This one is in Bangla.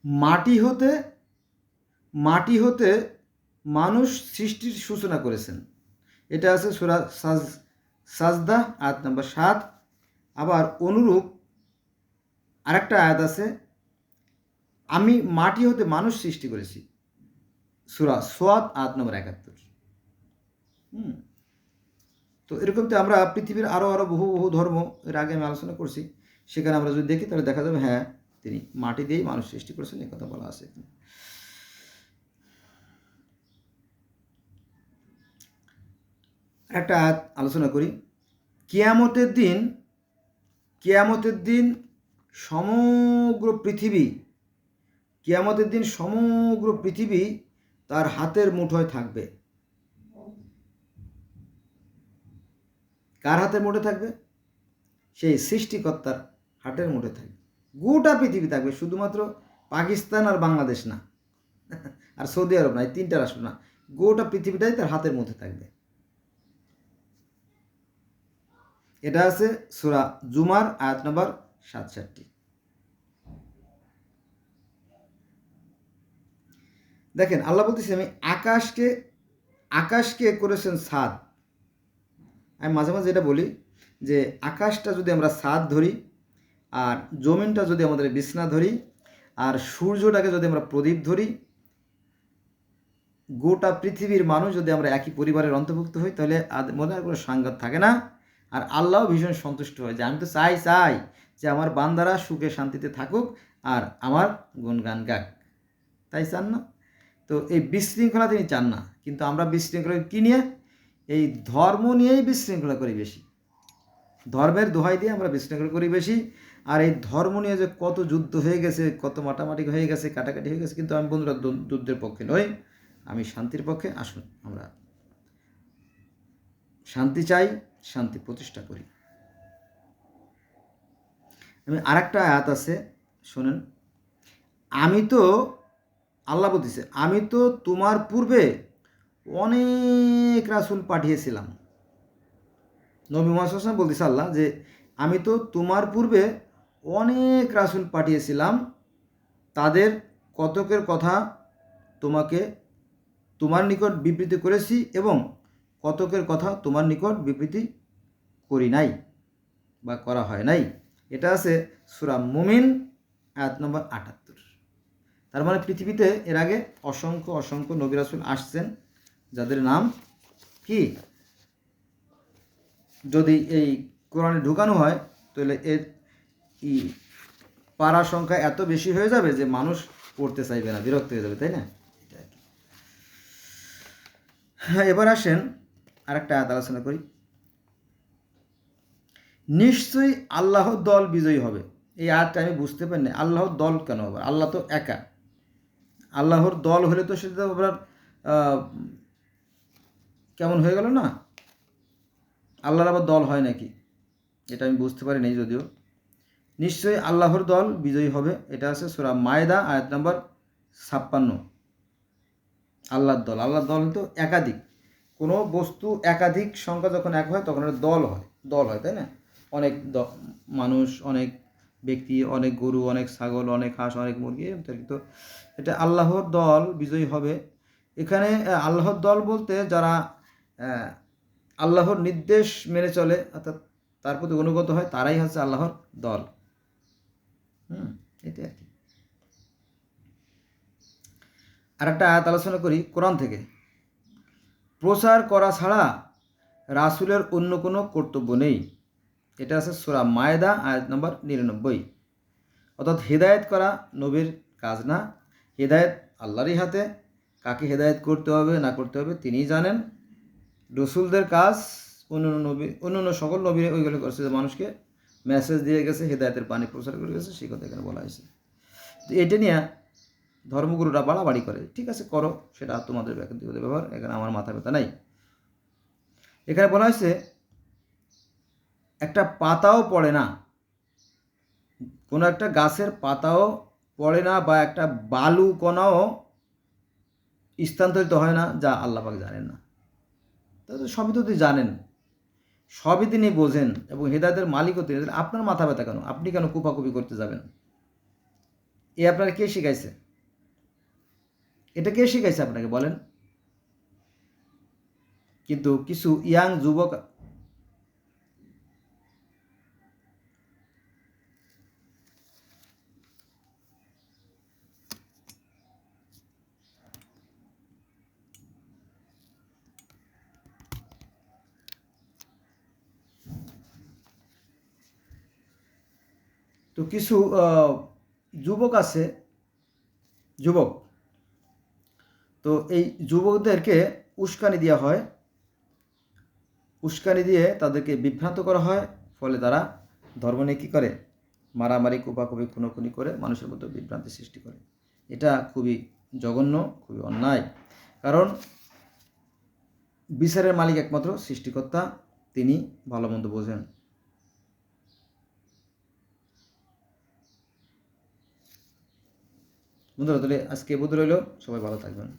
মাটি হতে মানুষ সৃষ্টির সূচনা করেছেন। এটা আছে সূরা সাজদা আয়াত নম্বর 7। আবার অনুরূপ আরেকটা আয়াত আছে, আমি মাটি হতে মানুষ সৃষ্টি করেছি, সূরা সোয়াদ আয়াত নম্বর 71। তো এরকম তো আমরা পৃথিবীর আরও বহু ধর্ম এর আগে আমি আলোচনা করছি, সেখানে আমরা যদি দেখি তাহলে দেখা যাবে হ্যাঁ তিনি মাটি দিয়েই মানুষ সৃষ্টি করেছেন, এই কথা বলা আছে। একটা আয়াত আলোচনা করি। কিয়ামতের দিন সমগ্র পৃথিবী তার হাতের মুঠোয় থাকবে। কার হাতের মুঠোয় থাকবে? সেই সৃষ্টিকর্তার হাতের মুঠোয় থাকবে। গোটা পৃথিবী থাকবে, শুধুমাত্র পাকিস্তান আর বাংলাদেশ না, আর সৌদি আরব না, এই 3টা রাষ্ট্র না, গোটা পৃথিবীটাই তার হাতের মধ্যে থাকবে। এটা আছে সূরা জুমার আয়াত নম্বর 67। দেখেন আল্লাহ বলতেছে, আমি আকাশকে করেছেন ছাদ। আমি মাঝে মাঝে এটা বলি যে আকাশটা যদি আমরা ছাদ ধরি, আর জমিনটা যদি আমাদের বিছনা ধরি, আর সূর্যটাকে যদি আমরা প্রদীপ ধরি, গোটা পৃথিবীর মানুষ যদি আমরা একই পরিবারের অন্তর্ভুক্ত হই, তাহলে মনে হয় কোনো সাংঘাত থাকে না। আর আল্লাহ ভীষণ সন্তুষ্ট হয় যে আমি তো চাই যে আমার বান্দারা সুখে শান্তিতে থাকুক আর আমার গুণগান গাক, তাই চান না? তো এই বিশৃঙ্খলা তিনি চান না, কিন্তু আমরা বিশৃঙ্খলা কী নিয়ে? এই ধর্ম নিয়েই বিশৃঙ্খলা করি বেশি, ধর্মের দোহাই দিয়ে আমরা বিশৃঙ্খলা করি বেশি। আর এই ধর্ম নিয়ে যে কত যুদ্ধ হয়ে গেছে, কত মাটামাটি হয়ে গেছে, কাটাকাটি হয়ে গেছে, কিন্তু আমি বন্ধুরা যুদ্ধের পক্ষে নই, আমি শান্তির পক্ষে। আসুন আমরা শান্তি চাই, শান্তি প্রতিষ্ঠা করি। আমি আরেকটা আয়াত আছে শোনেন, আল্লাহ বলতেছে, আমি তো তোমার পূর্বে অনেক রাসূল পাঠিয়েছিলাম। নবী মুহাম্মদ সাল্লাল্লাহু আলাইহি ওয়াসাল্লাম বলতেছে আল্লাহ যে আমি তো তোমার পূর্বে অনেক রাসূল পাঠিয়েছিলাম, তাদের কতকের কথা তোমার নিকট বিবৃতি করেছি এবং কতকের কথা তোমার নিকট বিবৃতি করি নাই বা করা হয় নাই। এটা আছে সূরা মুমিন আয়াত নম্বর 78। তার মানে পৃথিবীতে এর আগে অসংখ্য নবী রাসূল আসছেন, যাদের নাম কি যদি এই কোরআনে ঢুকানো হয়, তাহলে এর পারা সংখ্যা এত বেশি হয়ে যাবে যে মানুষ পড়তে চাইবে না, বিরক্ত হয়ে যাবে, তাই না? হ্যাঁ, এবার আসেন আরেকটা আয়াত আলোচনা করি। নিশ্চয়ই আল্লাহর দল বিজয়ী হবে। এই আয়াতটা আমি বুঝতে পারি না, আল্লাহর দল কেন হবে? আল্লাহ তো একা, আল্লাহর দল হলে তো সেটা আবার কেমন হয়ে গেল না? আল্লাহর আবার দল হয় নাকি? এটা আমি বুঝতে পারি নাই যদিও। নিশ্চয়ই আল্লাহর দল বিজয়ী হবে, এটা আছে সূরা মায়েদা আয়াত নম্বর 56। আল্লাহর দল তো একাধিক, কোনো বস্তু একাধিক সংখ্যা যখন এক হয় তখন এটা দল হয়, তাই না? অনেক মানুষ, অনেক ব্যক্তি, অনেক গরু, অনেক ছাগল, অনেক হাঁস, অনেক মুরগি, তো এটা আল্লাহর দল বিজয়ী হবে। এখানে আল্লাহর দল বলতে যারা আল্লাহর নির্দেশ মেনে চলে, অর্থাৎ তার প্রতি অনুগত হয়, তারাই হচ্ছে আল্লাহর দল। এটা আর কি। আর একটা আয়াত আলোচনা করি কোরআন থেকে। প্রচার করা ছাড়া রাসূলের অন্য কোনো কর্তব্য নেই। এটা আছে সূরা মায়েদা আয়াত নম্বর 99। অর্থাৎ হেদায়েত করা নবীর কাজ না, হেদায়েত আল্লাহরই হাতে। কাকে হেদায়েত করতে হবে না করতে হবে তিনিই জানেন। রসুলদের কাজ অন্য সকল নবী ওইগুলো করছে, যে মানুষকে মেসেজ দিয়ে গেছে, হেদায়েতের বাণী প্রচার করে গেছে, সেই কথা এখানে বলা হয়েছে। তো এটা নিয়ে ধর্মগুরুরা বাড়াবাড়ি করে, ঠিক আছে করো, সেটা তোমাদের ব্যক্তিগত ব্যাপার, এখানে আমার মাথা ব্যথা নাই। এখানে বলা হয়েছে একটা পাতাও পড়ে না, কোনো একটা গাছের পাতাও পড়ে না, বা একটা বালু কণাও স্থানান্তরিত হয় না, যা আল্লাহ পাক জানেন না। তাহলে সবই তো তিনি জানেন, সবই তিনি বোঝেন, এবং হেদায়েতের মালিকও তিনি। আপনার মাথা ব্যথা কেন? আপনি কেন কুপাকুপি করতে যাবেন? এ আপনারা কে শিখাইছে? এটা কে শিখাইছে আপনাকে বলেন? কিন্তু কিছু ইয়াং যুবক তো কিছু যুবক আছে, যুবক, তো এই যুবকদেরকে উস্কানি দেওয়া হয়, উস্কানি দিয়ে তাদেরকে বিভ্রান্ত করা হয়, ফলে তারা ধর্ম নিয়ে কী করে, মারামারি কোপাকুপি খুনোখুনি করে মানুষের মধ্যে বিভ্রান্তি সৃষ্টি করে। এটা খুবই জঘন্য, খুবই অন্যায়। কারণ বিচারের মালিক একমাত্র সৃষ্টিকর্তা, তিনি ভালো মন্দ বোঝেন। বন্ধুরা, তাহলে আজকে এ পর্যন্ত রইল। সবাই ভালো থাকবেন।